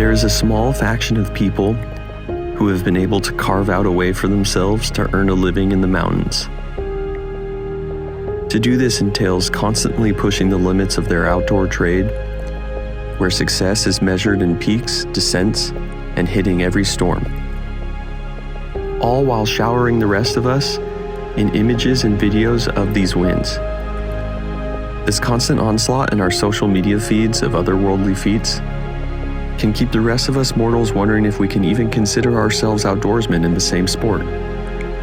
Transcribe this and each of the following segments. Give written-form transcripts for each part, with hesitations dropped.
there is a small faction of people who have been able to carve out a way for themselves to earn a living in the mountains. To do this entails constantly pushing the limits of their outdoor trade, where success is measured in peaks, descents, and hitting every storm. All while showering the rest of us in images and videos of these wins. This constant onslaught in our social media feeds of otherworldly feats can keep the rest of us mortals wondering if we can even consider ourselves outdoorsmen in the same sport,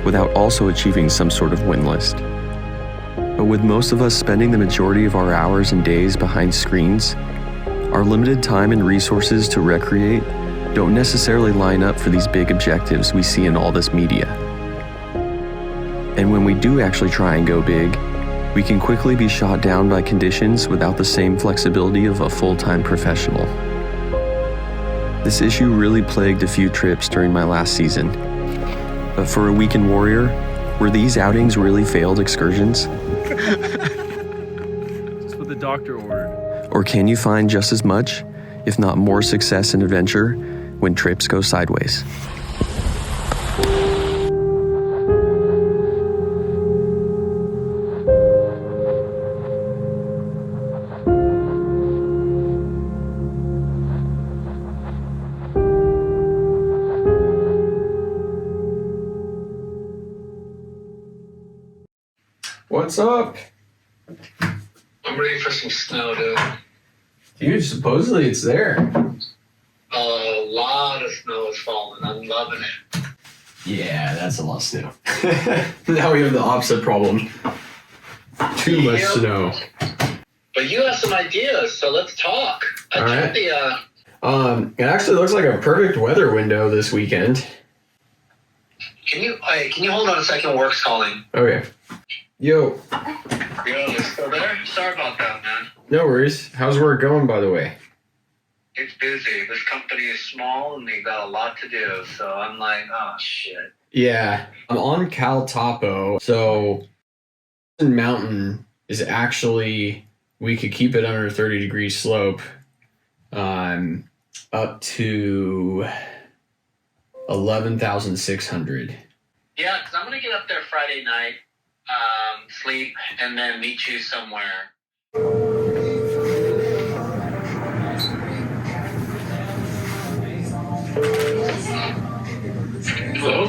without also achieving some sort of win list. But with most of us spending the majority of our hours and days behind screens, our limited time and resources to recreate don't necessarily line up for these big objectives we see in all this media. And when we do actually try and go big, we can quickly be shot down by conditions without the same flexibility of a full-time professional. This issue really plagued a few trips during my last season. But for a weekend warrior, were these outings really failed excursions? Just what the doctor ordered. Or can you find just as much, if not more success and adventure when trips go sideways? What's up? I'm ready for some snow, dude. Dude, supposedly it's there. A lot of snow is falling. I'm loving it. Yeah, that's a lot of snow. Now we have the opposite problem. Too much snow. But you have some ideas, so let's talk. It actually looks like a perfect weather window this weekend. Can you hold on a second? Work's calling. Okay. Yo. Yo, you still there? Sorry about that, man. No worries. How's work going, by the way? It's busy. This company is small and they got a lot to do, so I'm like, oh shit. Yeah, I'm on Cal Topo, so mountain is actually, we could keep it under 30-degree slope, up to 11,600. Yeah, because I'm gonna get up there Friday night, sleep, and then meet you somewhere. Hello?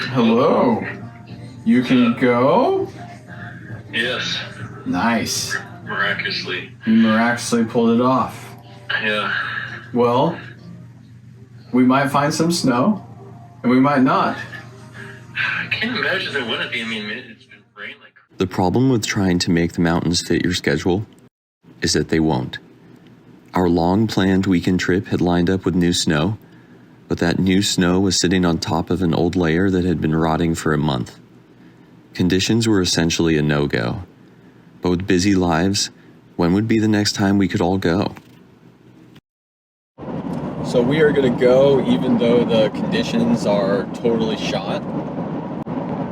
Hello. You can go? Yes. Nice. Miraculously. You miraculously pulled it off. Yeah. Well, we might find some snow, and we might not. I can't imagine there wouldn't be. I mean, it's been raining like... The problem with trying to make the mountains fit your schedule is that they won't. Our long-planned weekend trip had lined up with new snow, but that new snow was sitting on top of an old layer that had been rotting for a month. Conditions were essentially a no-go. But with busy lives, when would be the next time we could all go? So we are going to go even though the conditions are totally shot.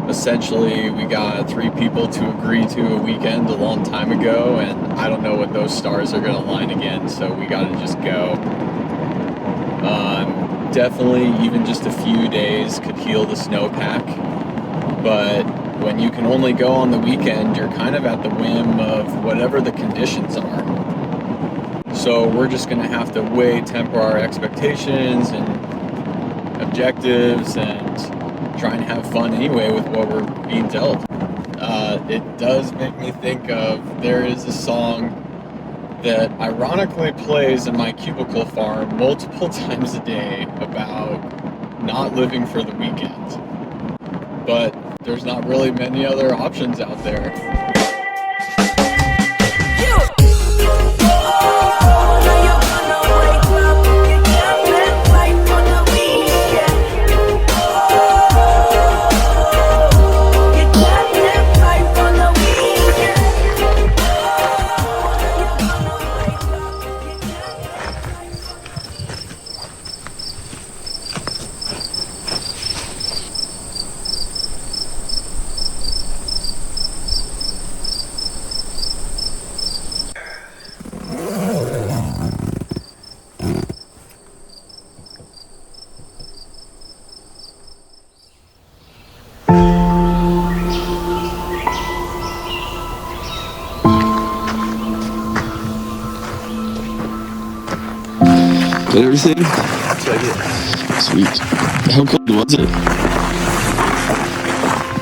Essentially, we got 3 people to agree to a weekend a long time ago, and I don't know what those stars are going to line again, so we got to just go. Definitely, even just a few days could heal the snowpack, but when you can only go on the weekend, you're kind of at the whim of whatever the conditions are. So we're just going to have to temper our expectations and objectives and try and have fun anyway with what we're being dealt. It does make me think of, there is a song that ironically plays in my cubicle farm multiple times a day about not living for the weekend. But there's not really many other options out there. and everything? That's like it. Sweet. How cold was it?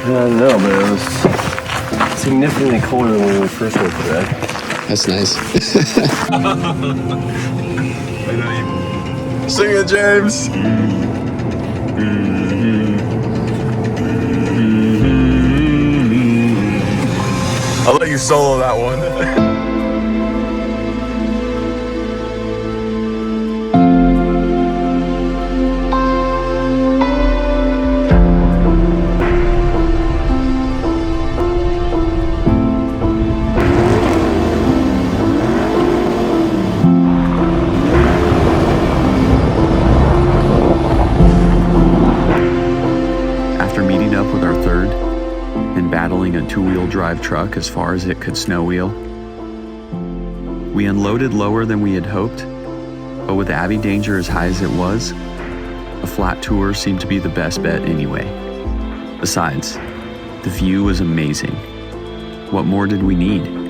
I don't know, but it was significantly colder than when we first went to bed. That's nice. Sing it, James. I'll let you solo that one. After meeting up with our third and battling a two-wheel drive truck as far as it could snow wheel, we unloaded lower than we had hoped, but with Abbey danger as high as it was, a flat tour seemed to be the best bet anyway. Besides, the view was amazing. What more did we need?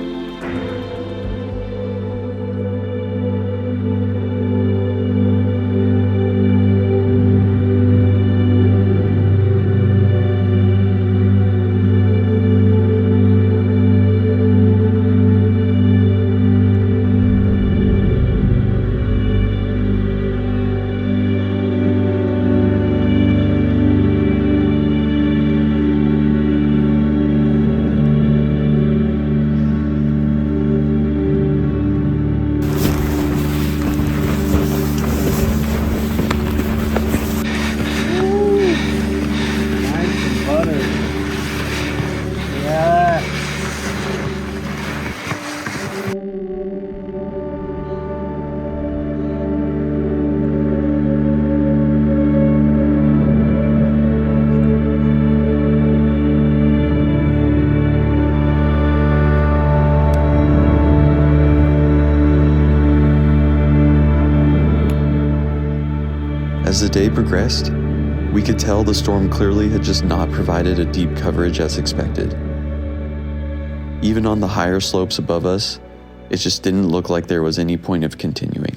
As the day progressed, we could tell the storm clearly had just not provided a deep coverage as expected. Even on the higher slopes above us, it just didn't look like there was any point of continuing.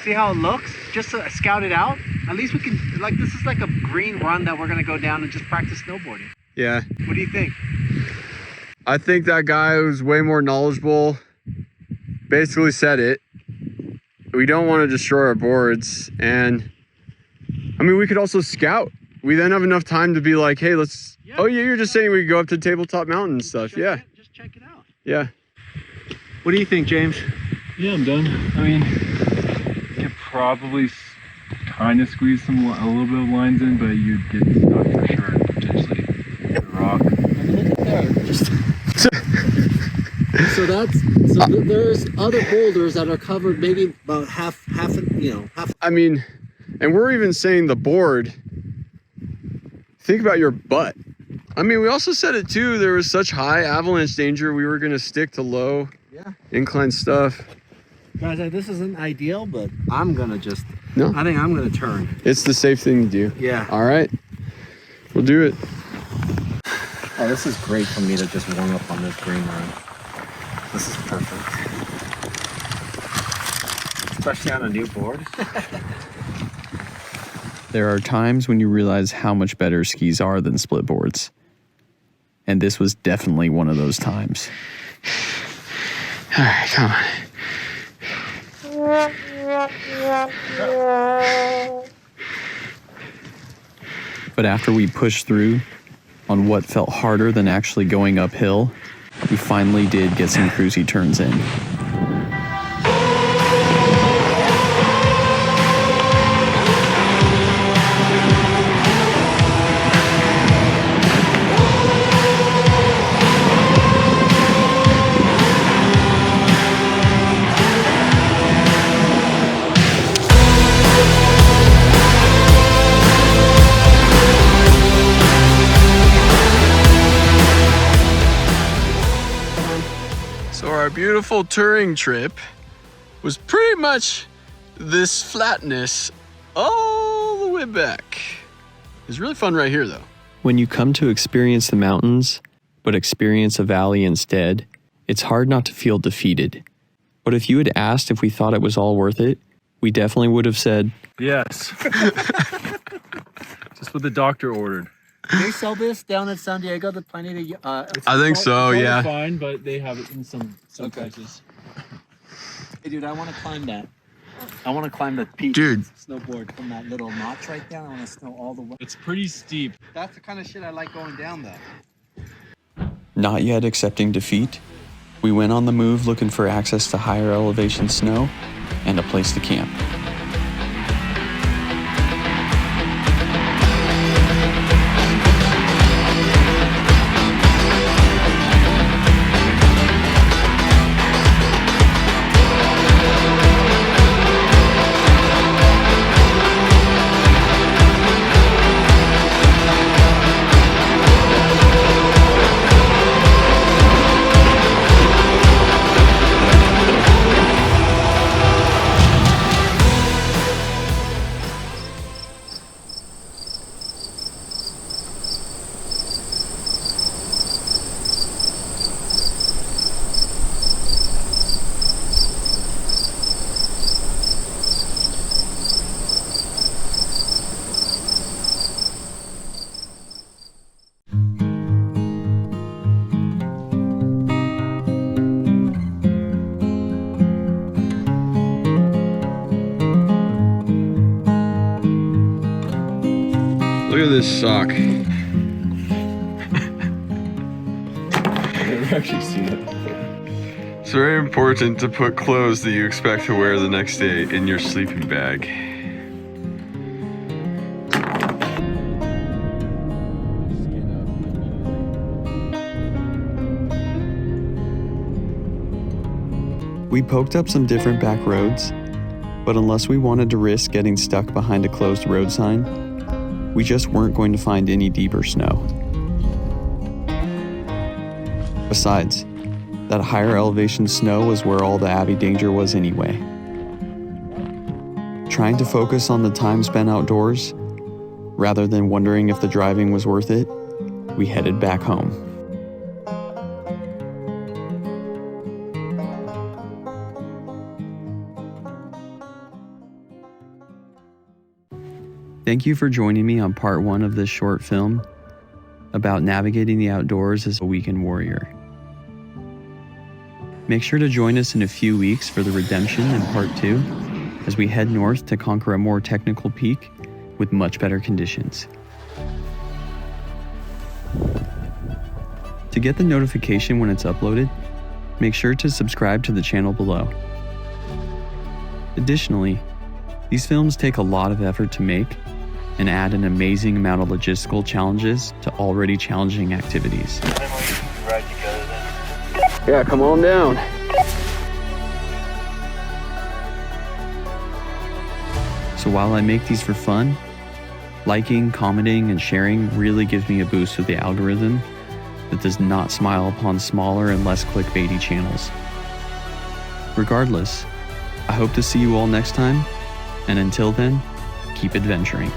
See how it looks? Just to scout it out? At least we can, like, this is like a green run that we're gonna go down and just practice snowboarding. Yeah, What do you think? I think that guy who's way more knowledgeable basically said it. We don't want to destroy our boards, and I mean, we could also scout. We then have enough time to be like, hey, let's, oh yeah, you're just saying we could go up to Tabletop Mountain and stuff. Yeah. Just check it out. Yeah. What do you think, James? Yeah, I'm done. I mean, you could probably kind of squeeze a little bit of lines in, but you'd get stuck for sure and potentially hit a rock. I mean, look at there. Just so there's other boulders that are covered maybe about half. I mean, and we're even saying the board, think about your butt. I mean, we also said it too, there was such high avalanche danger, we were gonna stick to low incline stuff. Guys, this isn't ideal, but I'm gonna just, No. I think I'm gonna turn. It's the safe thing to do. Yeah. All right, we'll do it. Oh, this is great for me to just warm up on this green run. This is perfect. Especially on a new board. There are times when you realize how much better skis are than split boards. And this was definitely one of those times. All right, come on. But after we pushed through on what felt harder than actually going uphill, we finally did get some cruisy turns in. So our beautiful touring trip was pretty much this flatness all the way back. It's really fun right here though. When you come to experience the mountains, but experience a valley instead, it's hard not to feel defeated. But if you had asked if we thought it was all worth it, we definitely would have said, Yes. Just what the doctor ordered. Do they sell this down in San Diego? The Planeta? I think so, It's yeah. fine, but they have it in some Okay. places. Hey, dude, I want to climb that. I want to climb the peak. Dude. Snowboard from that little notch right there. I want to snow all the way. It's pretty steep. That's the kind of shit I like going down, though. not yet accepting defeat, we went on the move looking for access to higher elevation snow and a place to camp. Look at this sock. I've never actually seen that before. It's very important to put clothes that you expect to wear the next day in your sleeping bag. We poked up some different back roads, but unless we wanted to risk getting stuck behind a closed road sign, we just weren't going to find any deeper snow. Besides, that higher elevation snow was where all the Abbey danger was anyway. Trying to focus on the time spent outdoors, rather than wondering if the driving was worth it, we headed back home. Thank you for joining me on part 1 of this short film about navigating the outdoors as a weekend warrior. Make sure to join us in a few weeks for the redemption in part 2 as we head north to conquer a more technical peak with much better conditions. To get the notification when it's uploaded, make sure to subscribe to the channel below. Additionally, these films take a lot of effort to make and add an amazing amount of logistical challenges to already challenging activities. Yeah, come on down. So while I make these for fun, liking, commenting, and sharing really gives me a boost with the algorithm that does not smile upon smaller and less clickbaity channels. Regardless, I hope to see you all next time, and until then, keep adventuring.